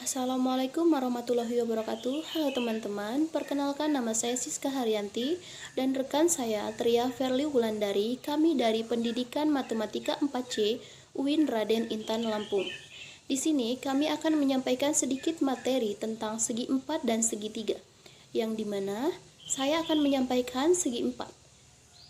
Assalamualaikum warahmatullahi wabarakatuh. Halo teman-teman, perkenalkan nama saya Siska Haryanti dan rekan saya Tria Verly Wulandari. Kami dari Pendidikan Matematika 4C UIN Raden Intan Lampung. Di sini kami akan menyampaikan sedikit materi tentang segi 4 dan segi 3, yang dimana saya akan menyampaikan segi 4.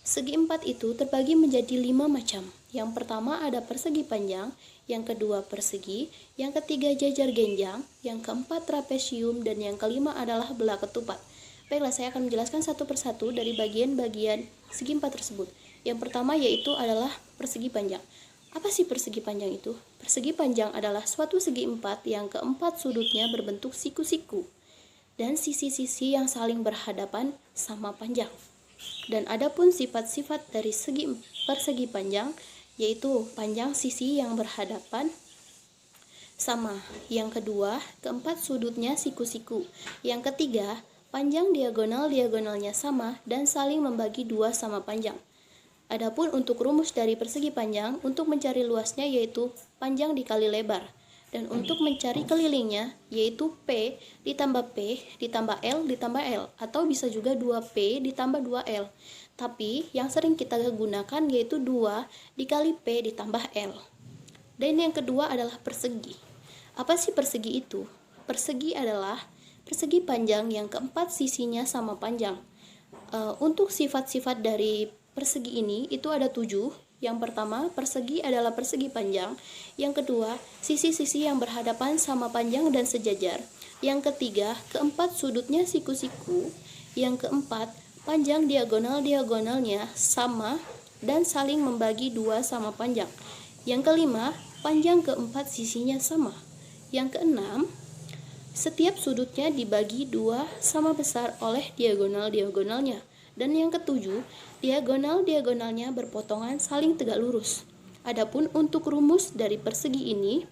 Segi 4 itu terbagi menjadi 5 macam. Yang pertama ada persegi panjang, yang kedua persegi, yang ketiga jajar genjang, yang keempat trapesium, dan yang kelima adalah belah ketupat. Baiklah, saya akan menjelaskan satu persatu dari bagian-bagian segi 4 tersebut. Yang pertama yaitu adalah persegi panjang. Apa sih persegi panjang itu? Persegi panjang adalah suatu segi 4 yang keempat sudutnya berbentuk siku-siku dan sisi-sisi yang saling berhadapan sama panjang. Dan adapun sifat-sifat dari persegi panjang yaitu panjang sisi yang berhadapan sama. Yang kedua, keempat sudutnya siku-siku. Yang ketiga, panjang diagonal-diagonalnya sama dan saling membagi dua sama panjang. Adapun untuk rumus dari persegi panjang, untuk mencari luasnya yaitu panjang dikali lebar. Dan untuk mencari kelilingnya yaitu P ditambah P ditambah L ditambah L, atau bisa juga 2P ditambah 2L. Tapi yang sering kita gunakan yaitu 2 dikali P ditambah L. Dan yang kedua adalah persegi. Apa sih persegi itu? Persegi adalah persegi panjang yang keempat sisinya sama panjang. Untuk sifat-sifat dari persegi ini itu ada 7. Yang pertama, persegi adalah persegi panjang. Yang kedua, sisi-sisi yang berhadapan sama panjang dan sejajar. Yang ketiga, keempat sudutnya siku-siku. Yang keempat, panjang diagonal-diagonalnya sama dan saling membagi dua sama panjang. Yang kelima, panjang keempat sisinya sama. Yang keenam, setiap sudutnya dibagi dua sama besar oleh diagonal-diagonalnya. Dan yang ketujuh, diagonal-diagonalnya berpotongan saling tegak lurus. Adapun untuk rumus dari persegi ini,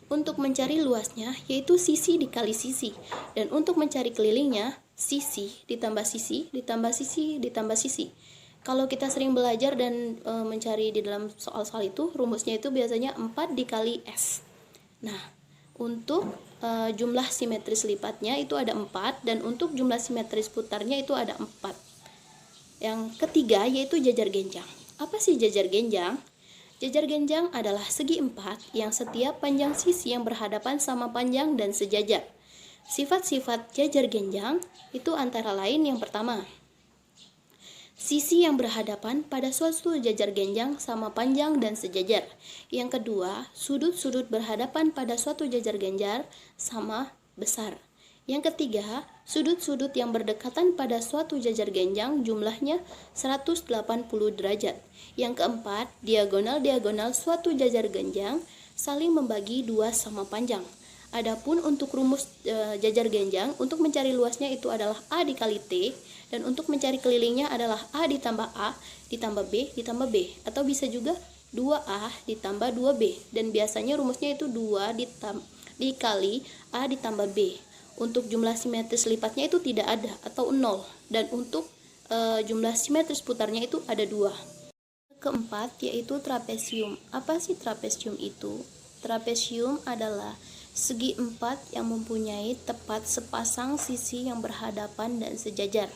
untuk mencari luasnya yaitu sisi dikali sisi. Dan untuk mencari kelilingnya, sisi ditambah sisi ditambah sisi ditambah sisi. Kalau kita sering belajar dan mencari di dalam soal-soal itu, rumusnya itu biasanya 4 dikali S. Nah, untuk jumlah simetris lipatnya itu ada 4, dan untuk jumlah simetris putarnya itu ada 4. Yang ketiga yaitu jajar genjang. Apa sih jajar genjang? Jajar genjang adalah segi 4 yang setiap panjang sisi yang berhadapan sama panjang dan sejajar. Sifat-sifat jajar genjang itu antara lain yang pertama, sisi yang berhadapan pada suatu jajar genjang sama panjang dan sejajar. Yang kedua, sudut-sudut berhadapan pada suatu jajar genjang sama besar. Yang ketiga, sudut-sudut yang berdekatan pada suatu jajar genjang jumlahnya 180 derajat. Yang keempat, diagonal-diagonal suatu jajar genjang saling membagi dua sama panjang. Adapun untuk rumus jajar genjang, untuk mencari luasnya itu adalah A dikali T, dan untuk mencari kelilingnya adalah A ditambah A ditambah B ditambah B, atau bisa juga 2A ditambah 2B, dan biasanya rumusnya itu 2 dikali A ditambah B. Untuk jumlah simetris lipatnya itu tidak ada atau 0, dan untuk jumlah simetris putarnya itu ada 2. Keempat yaitu trapesium. Apa sih trapesium itu? Trapesium adalah segi 4 yang mempunyai tepat sepasang sisi yang berhadapan dan sejajar.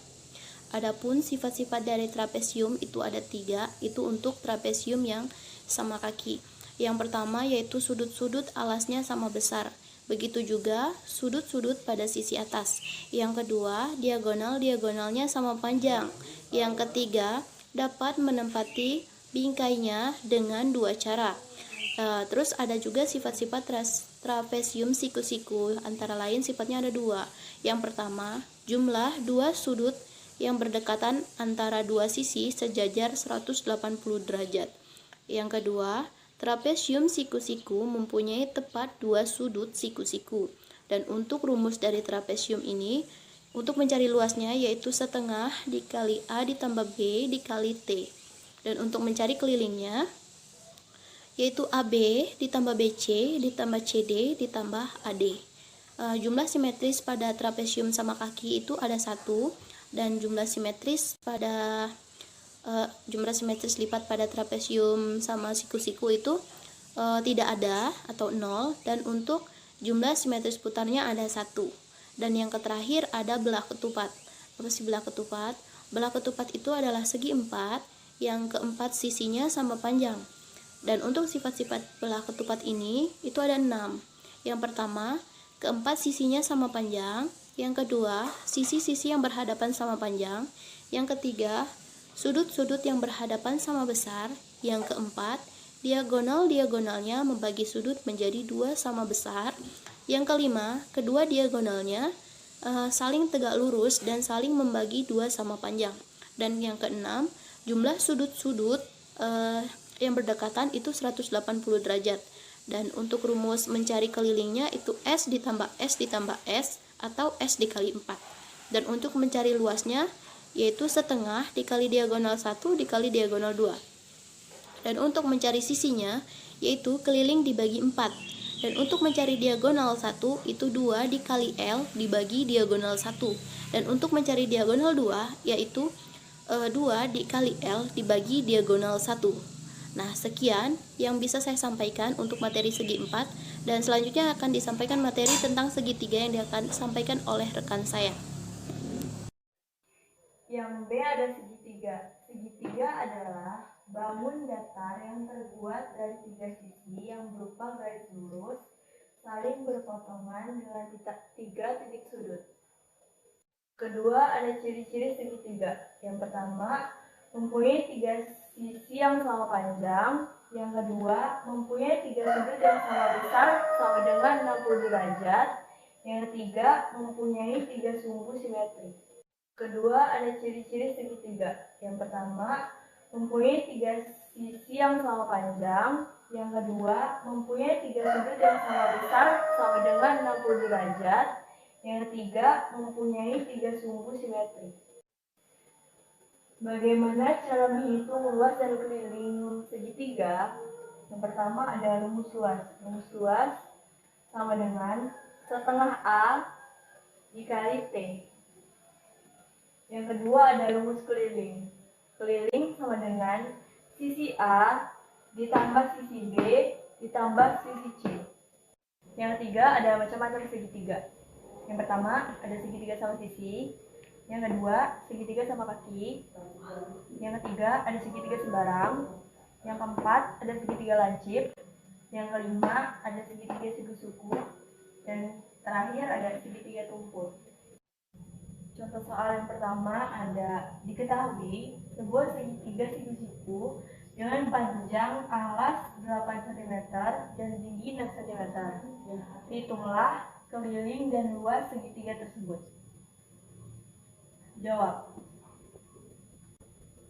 Adapun sifat-sifat dari trapesium itu ada 3, itu untuk trapesium yang sama kaki. Yang pertama yaitu sudut-sudut alasnya sama besar. Begitu juga sudut-sudut pada sisi atas. Yang kedua, diagonal-diagonalnya sama panjang. Yang ketiga, dapat menempati bingkainya dengan dua cara. Terus ada juga sifat-sifat trapesium siku-siku, antara lain sifatnya ada 2. Yang pertama, jumlah dua sudut yang berdekatan antara dua sisi sejajar 180 derajat. Yang kedua, trapesium siku-siku mempunyai tepat dua sudut siku-siku. Dan untuk rumus dari trapesium ini, untuk mencari luasnya yaitu setengah dikali A ditambah B dikali T. Dan untuk mencari kelilingnya yaitu AB ditambah BC ditambah CD ditambah AD. Jumlah simetris pada trapesium sama kaki itu ada 1, dan jumlah simetris lipat pada trapesium sama siku-siku itu tidak ada atau 0, dan untuk Jumlah simetris putarnya ada 1. Dan yang terakhir ada belah ketupat. Apa sih belah ketupat? Belah ketupat itu adalah segi 4 yang keempat sisinya sama panjang. Dan untuk sifat-sifat belah ketupat ini itu ada 6. Yang pertama, keempat sisinya sama panjang. Yang kedua, sisi-sisi yang berhadapan sama panjang. Yang ketiga, sudut-sudut yang berhadapan sama besar. Yang keempat, diagonal-diagonalnya membagi sudut menjadi 2 sama besar. Yang kelima, kedua diagonalnya saling tegak lurus dan saling membagi 2 sama panjang. Dan yang keenam, jumlah sudut-sudut yang berdekatan itu 180 derajat. Dan untuk rumus mencari kelilingnya itu S ditambah S ditambah S atau S dikali 4. Dan untuk mencari luasnya yaitu setengah dikali diagonal 1 dikali diagonal 2. Dan untuk mencari sisinya yaitu keliling dibagi 4. Dan untuk mencari diagonal 1 itu 2 dikali L dibagi diagonal 1. Dan untuk mencari diagonal 2 yaitu 2 dikali L dibagi diagonal 1. Nah, sekian yang bisa saya sampaikan untuk materi segi 4, dan selanjutnya akan disampaikan materi tentang segitiga yang akan disampaikan oleh rekan saya. Yang B ada segitiga. Segitiga adalah bangun datar yang terbuat dari 3 sisi yang berupa garis lurus, saling berpotongan dengan 3 titik sudut. Kedua, ada ciri-ciri segitiga. Yang pertama, mempunyai 3 sisi yang sama panjang. Yang kedua, mempunyai 3 sudut yang sama besar sama dengan 60 derajat. Yang ketiga, mempunyai 3 sumbu simetri. Kedua, ada ciri-ciri segitiga. Yang pertama, mempunyai 3 sisi yang sama panjang. Yang kedua, mempunyai 3 sudut yang sama besar sama dengan 60 derajat. Yang ketiga, mempunyai 3 sumbu simetri. Bagaimana cara menghitung luas dan keliling segitiga? Yang pertama ada rumus luas. Rumus luas sama dengan setengah A dikali T. Yang kedua ada rumus keliling. Keliling sama dengan sisi A ditambah sisi B ditambah sisi C. Yang ketiga ada macam-macam segitiga. Yang pertama ada segitiga sama sisi. Yang kedua, segitiga sama kaki. Yang ketiga, ada segitiga sembarang. Yang keempat, ada segitiga lancip. Yang kelima, ada segitiga segi suku. Dan terakhir, ada segitiga tumpul. Contoh soal yang pertama ada diketahui sebuah segitiga segi suku dengan panjang alas 8 cm dan tinggi 6 cm. Hitunglah keliling dan luas segitiga tersebut. Jawab.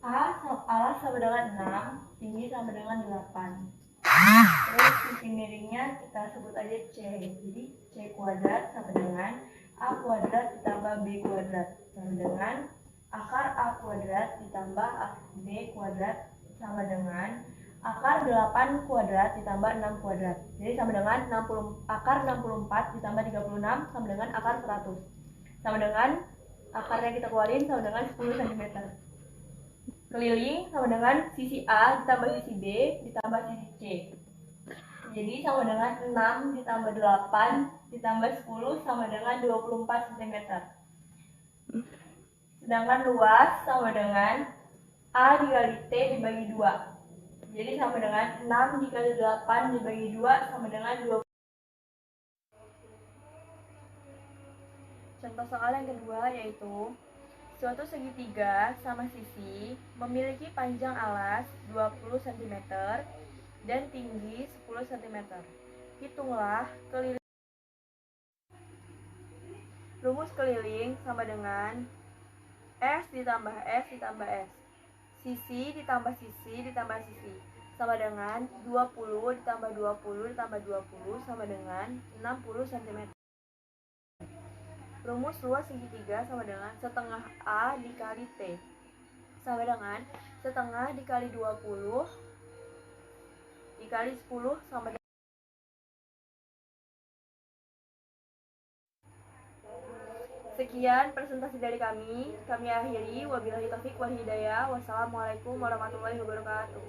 Alas sama dengan 6, tinggi sama dengan 8. Terus sisi miringnya kita sebut aja C. Jadi C kuadrat sama dengan A kuadrat ditambah B kuadrat sama dengan akar A kuadrat ditambah B kuadrat sama dengan akar 8 kuadrat ditambah 6 kuadrat. Jadi sama dengan akar 64 ditambah 36 sama dengan akar 100. Sama dengan akarnya kita keluarin sama dengan 10 cm. Keliling sama dengan sisi A ditambah sisi B ditambah sisi C. Jadi sama dengan 6 ditambah 8 ditambah 10 sama dengan 24 cm. Sedangkan luas sama dengan A dikali T dibagi 2. Jadi sama dengan 6 dikali 8 dibagi 2 sama dengan 20. Contoh soal yang kedua yaitu suatu segitiga sama sisi memiliki panjang alas 20 cm dan tinggi 10 cm. Hitunglah keliling. Rumus keliling sama dengan S ditambah S ditambah S. Sisi ditambah sisi ditambah sisi sama dengan 20 ditambah 20 ditambah 20 sama dengan 60 cm. Rumus luas segitiga sama dengan setengah A dikali T sama dengan setengah dikali 20 dikali 10 sama dengan. Sekian presentasi dari kami akhiri. Wabillahi taufik wal hidayah. Wassalamualaikum warahmatullahi wabarakatuh.